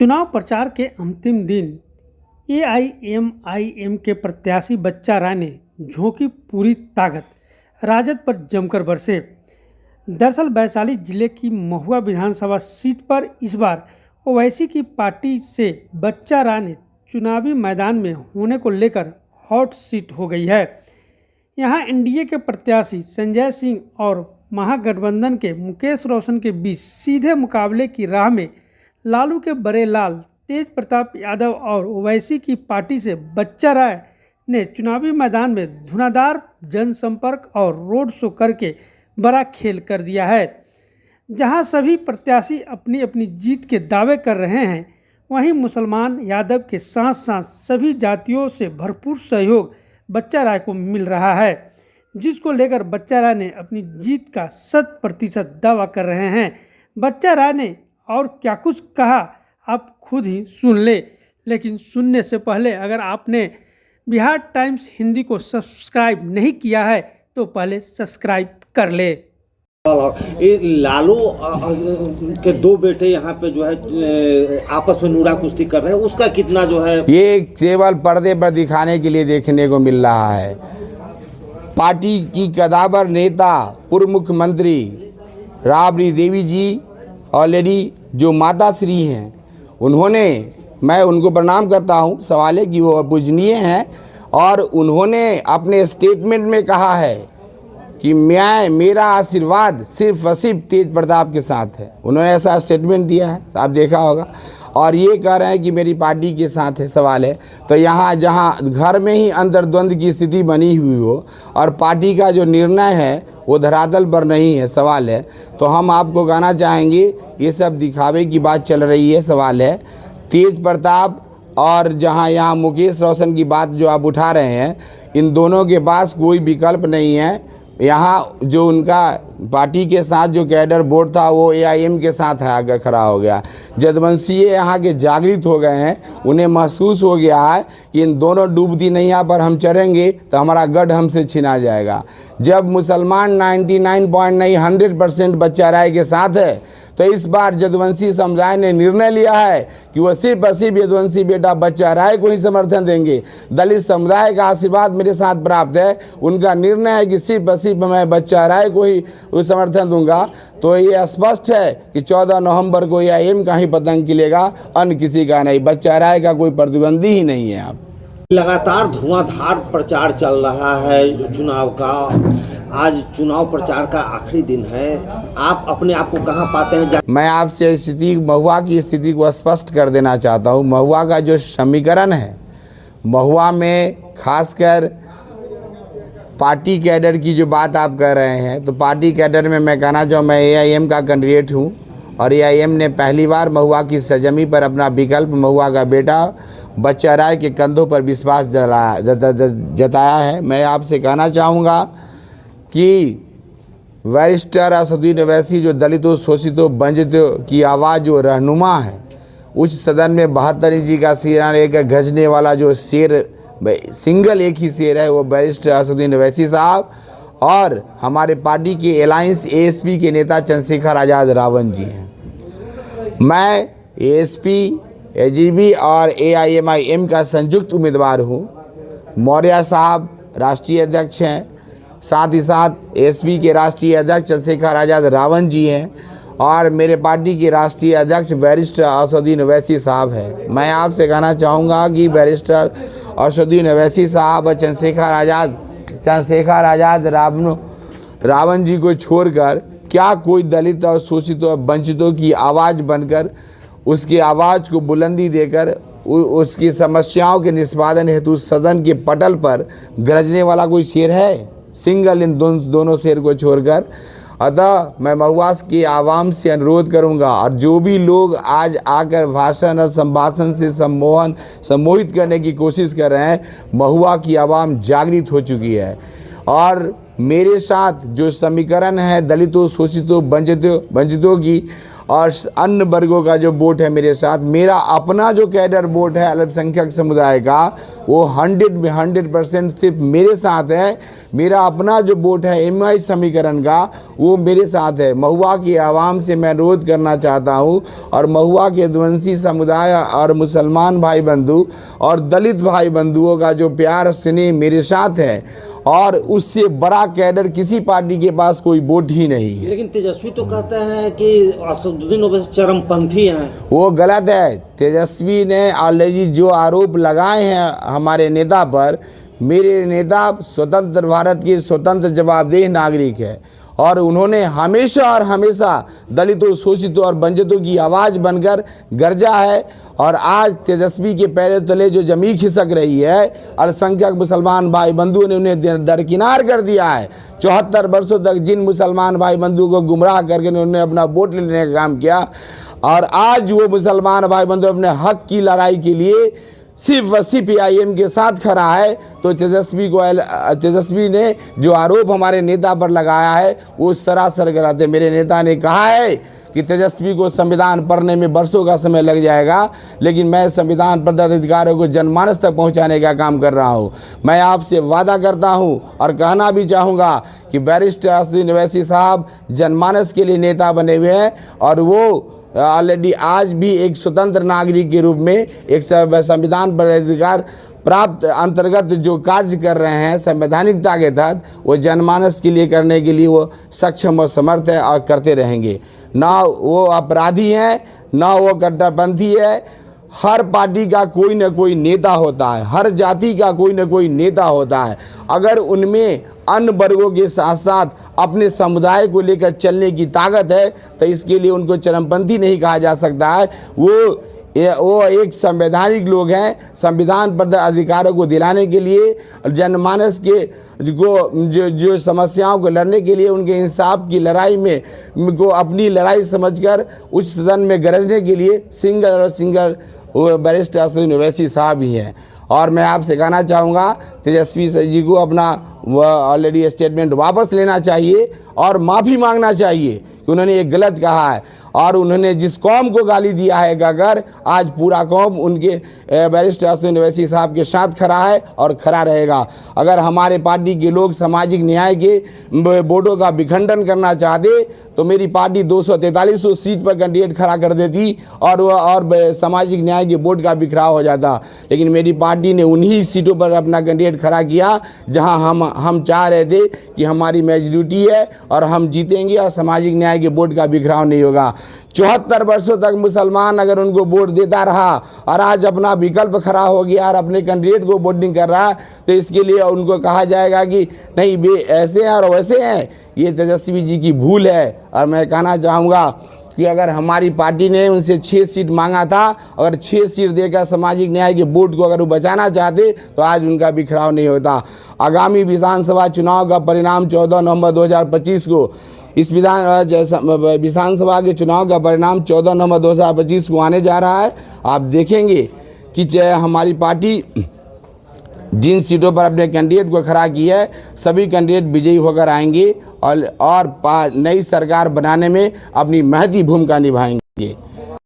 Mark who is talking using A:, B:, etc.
A: चुनाव प्रचार के अंतिम दिन एआईएमआईएम के प्रत्याशी बच्चा राय ने झोंकी पूरी ताकत, राजद पर जमकर बरसे। दरअसल वैशाली जिले की महुआ विधानसभा सीट पर इस बार ओवैसी की पार्टी से बच्चा राय ने चुनावी मैदान में होने को लेकर हॉट सीट हो गई है। यहां एनडीए के प्रत्याशी संजय सिंह और महागठबंधन के मुकेश रोशन के बीच सीधे मुकाबले की राह में लालू के बड़े लाल तेज प्रताप यादव और ओवैसी की पार्टी से बच्चा राय ने चुनावी मैदान में धुआंधार जनसंपर्क और रोड शो करके बड़ा खेल कर दिया है। जहां सभी प्रत्याशी अपनी अपनी जीत के दावे कर रहे हैं, वहीं मुसलमान यादव के साथ साथ सभी जातियों से भरपूर सहयोग बच्चा राय को मिल रहा है, जिसको लेकर बच्चा राय ने अपनी जीत का 100% दावा कर रहे हैं। बच्चा राय ने और क्या कुछ कहा आप खुद ही सुन ले, लेकिन सुनने से पहले अगर आपने बिहार टाइम्स हिंदी को सब्सक्राइब नहीं किया है तो पहले सब्सक्राइब कर ले।
B: ये लालू के दो बेटे यहाँ पे जो है आपस में नूरा कुश्ती कर रहे हैं, उसका कितना जो है
C: ये केवल पर्दे पर दिखाने के लिए देखने को मिल रहा है। पार्टी की कदावर नेता पूर्व मुख्यमंत्री राबड़ी देवी जी ऑलरेडी जो माता श्री हैं, उन्होंने, मैं उनको प्रणाम करता हूं, सवाल है कि वो पूजनीय हैं, और उन्होंने अपने स्टेटमेंट में कहा है कि मेरा आशीर्वाद सिर्फ और सिर्फ तेज प्रताप के साथ है। उन्होंने ऐसा स्टेटमेंट दिया है, आप देखा होगा, और ये कह रहे हैं कि मेरी पार्टी के साथ है। सवाल है तो यहाँ जहाँ घर में ही अंतर्द्वंद की स्थिति बनी हुई हो और पार्टी का जो निर्णय है वो धरातल पर नहीं है, सवाल है तो हम आपको कहना चाहेंगे ये सब दिखावे की बात चल रही है। सवाल है तेज प्रताप और जहाँ यहाँ मुकेश रोशन की बात जो आप उठा रहे हैं, इन दोनों के पास कोई विकल्प नहीं है। यहाँ जो उनका पार्टी के साथ जो कैडर बोर्ड था वो एआईएम के साथ है, आकर खड़ा हो गया। जदवंशीय यहाँ के जागृत हो गए हैं, उन्हें महसूस हो गया है कि इन दोनों डूबती नैया पर हम चढ़ेंगे तो हमारा गढ़ हमसे छिना जाएगा। जब मुसलमान 99.9 बच्चा राय के साथ है तो इस बार जदवंशी समुदाय ने निर्णय लिया है कि वह सिर्फ और सिर्फ यदुवंशी बेटा बच्चा राय को ही समर्थन देंगे। दलित समुदाय का आशीर्वाद मेरे साथ प्राप्त है, उनका निर्णय है कि सिर्फ और सिर्फ मैं बच्चा राय को ही समर्थन दूंगा। तो ये स्पष्ट है कि 14 नवंबर को एआईएम का ही पतंग खिलेगा, अन्य किसी का नहीं। बच्चा राय का कोई प्रतिद्वंदी ही नहीं है। आप
B: लगातार धुआंधार प्रचार चल रहा है चुनाव का, आज चुनाव प्रचार का आखिरी दिन है, आप अपने आप को कहाँ पाते हैं?
C: मैं आपसे स्थिति, महुआ की स्थिति को स्पष्ट कर देना चाहता हूँ। महुआ का जो समीकरण है, महुआ में खासकर पार्टी कैडर की जो बात आप कर रहे हैं, तो पार्टी कैडर में मैं कहना चाहूँ, मैं एआईएम का कैंडिडेट हूँ और एआईएम ने पहली बार महुआ की सरजमी पर अपना विकल्प महुआ का बेटा बच्चा राय के कंधों पर विश्वास जताया है। मैं आपसे कहना चाहूँगा कि बैरिस्टर असदुद्दीन ओवैसी जो दलितों, शोषितों, वंचितों की आवाज़ जो रहनुमा है, उच्च सदन में 72 इंची का सिरा लेकर गजने वाला जो शेर, सिंगल एक ही शेर है, वो बैरिस्टर असदुद्दीन ओवैसी साहब और हमारे पार्टी के अलायंस एएसपी के नेता चंद्रशेखर आज़ाद रावण जी हैं। मैं एएसपी, एजीबी और एआईएमआईएम का संयुक्त उम्मीदवार हूँ। मौर्य साहब राष्ट्रीय अध्यक्ष हैं, साथ ही साथ एएसपी के राष्ट्रीय अध्यक्ष चंद्रशेखर आज़ाद रावण जी हैं और मेरे पार्टी के राष्ट्रीय अध्यक्ष बैरिस्टर असदुद्दीन ओवैसी साहब हैं। मैं आपसे कहना चाहूँगा कि बैरिस्टर असदुद्दीन ओवैसी साहब और चंद्रशेखर आज़ाद रावण जी को छोड़कर क्या कोई दलित और शोषितों और वंचितों की आवाज़ बनकर, उसकी आवाज़ को बुलंदी देकर उसकी समस्याओं के निष्पादन हेतु सदन के पटल पर गरजने वाला कोई शेर है? सिंगल इन दोनों शेर को छोड़कर। अतः मैं महुआ की आवाम से अनुरोध करूंगा, और जो भी लोग आज आकर भाषण और संभाषण से सम्मोहित करने की कोशिश कर रहे हैं, महुआ की आवाम जागृत हो चुकी है और मेरे साथ जो समीकरण है दलितों, शोषितों, वंचितों की और अन्य वर्गों का जो वोट है मेरे साथ। मेरा अपना जो कैडर वोट है अल्पसंख्यक समुदाय का, वो 100% सिर्फ मेरे साथ है। मेरा अपना जो वोट है एमआई समीकरण का, वो मेरे साथ है। महुआ की आवाम से मैं अनुरोध करना चाहता हूँ, और महुआ के ध्वंसी समुदाय और मुसलमान भाई बंधु और दलित भाई बंधुओं का जो प्यार स्नेह मेरे साथ है, और उससे बड़ा कैडर किसी पार्टी के पास कोई वोट ही नहीं है।
B: लेकिन तेजस्वी तो कहते हैं कि असदुद्दीन ओवैसी चरमपंथी हैं।
C: वो गलत है। तेजस्वी ने ऑलरेडी जो आरोप लगाए हैं हमारे नेता पर, मेरे नेता स्वतंत्र भारत के स्वतंत्र जवाबदेह नागरिक है, और उन्होंने हमेशा और हमेशा दलितों, शोषितों और वंचितों की आवाज़ बनकर गरजा है। और आज तेजस्वी के पैरों तले जो जमीन खिसक रही है, अल्पसंख्यक मुसलमान भाई बंधुओं ने उन्हें दरकिनार कर दिया है। 74 वर्षों तक जिन मुसलमान भाई बंधुओं को गुमराह करके उन्होंने अपना वोट लेने का काम किया, और आज वो मुसलमान भाई बंधु अपने हक की लड़ाई के लिए सिर्फ CPIM के साथ खड़ा है, तो तेजस्वी ने जो आरोप हमारे नेता पर लगाया है वो सरासर गलत है। मेरे नेता ने कहा है कि तेजस्वी को संविधान पढ़ने में वर्षों का समय लग जाएगा, लेकिन मैं संविधान पदाधिकारियों को जनमानस तक पहुंचाने का काम कर रहा हूं। मैं आपसे वादा करता हूं और कहना भी चाहूँगा कि बैरिस्टर असदुद्दीन ओवैसी साहब जनमानस के लिए नेता बने हुए हैं, और वो ऑलरेडी आज भी एक स्वतंत्र नागरिक के रूप में एक संविधान पदाधिकार प्राप्त अंतर्गत जो कार्य कर रहे हैं संवैधानिकता के तहत, वो जनमानस के लिए करने के लिए वो सक्षम और समर्थ है, और करते रहेंगे। ना वो अपराधी हैं, ना वो कट्टरपंथी है। हर पार्टी का कोई ना कोई नेता होता है, हर जाति का कोई ना कोई नेता होता है। अगर उनमें अन्य वर्गों के साथ साथ अपने समुदाय को लेकर चलने की ताकत है, तो इसके लिए उनको चरमपंथी नहीं कहा जा सकता है। वो एक संवैधानिक लोग हैं। संविधान पर अधिकारों को दिलाने के लिए, जनमानस के जो समस्याओं को लड़ने के लिए, उनके इंसाफ की लड़ाई में को अपनी लड़ाई समझकर उच्च सदन में गरजने के लिए सिंगल वो बैरिस्टर असदुद्दीन ओवैसी साहब ही हैं। और मैं आपसे कहना चाहूँगा, तेजस्वी जी को अपना ऑलरेडी स्टेटमेंट वापस लेना चाहिए और माफ़ी मांगना चाहिए कि उन्होंने ये गलत कहा है, और उन्होंने जिस कौम को गाली दिया है अगर, आज पूरा कौम उनके बैरिस्टर असदुद्दीन ओवैसी साहब के साथ खड़ा है और खड़ा रहेगा। अगर हमारे पार्टी के लोग सामाजिक न्याय के वोटों का विखंडन करना चाहते तो मेरी पार्टी 243 सीट पर कैंडिडेट खड़ा कर देती, और सामाजिक न्याय के वोट का बिखराव हो जाता। लेकिन मेरी पार्टी ने उन्हीं सीटों पर अपना कैंडिडेट खड़ा किया जहां हम चाह रहे थे कि हमारी मेजॉरिटी है और हम जीतेंगे, और सामाजिक न्याय के वोट का बिखराव नहीं होगा। 74 वर्षों तक मुसलमान अगर उनको वोट देता रहा और आज अपना विकल्प खड़ा हो गया और अपने कैंडिडेट को वोटिंग कर रहा है, तो इसके लिए उनको कहा जाएगा कि नहीं वे ऐसे हैं और वैसे हैं। ये तेजस्वी जी की भूल है। और मैं कहना चाहूँगा कि अगर हमारी पार्टी ने उनसे 6 सीट मांगा था, अगर 6 सीट देकर सामाजिक न्याय के वोट को अगर वो बचाना चाहते तो आज उनका बिखराव नहीं होता। आगामी विधानसभा चुनाव का परिणाम 14 नवंबर 2025 को, इस विधानसभा के चुनाव का परिणाम 14 नवंबर 2025 को आने जा रहा है। आप देखेंगे कि हमारी पार्टी जिन सीटों पर अपने कैंडिडेट को खड़ा की है, सभी कैंडिडेट विजयी होकर आएंगे और नई सरकार बनाने में अपनी महती भूमिका निभाएंगे।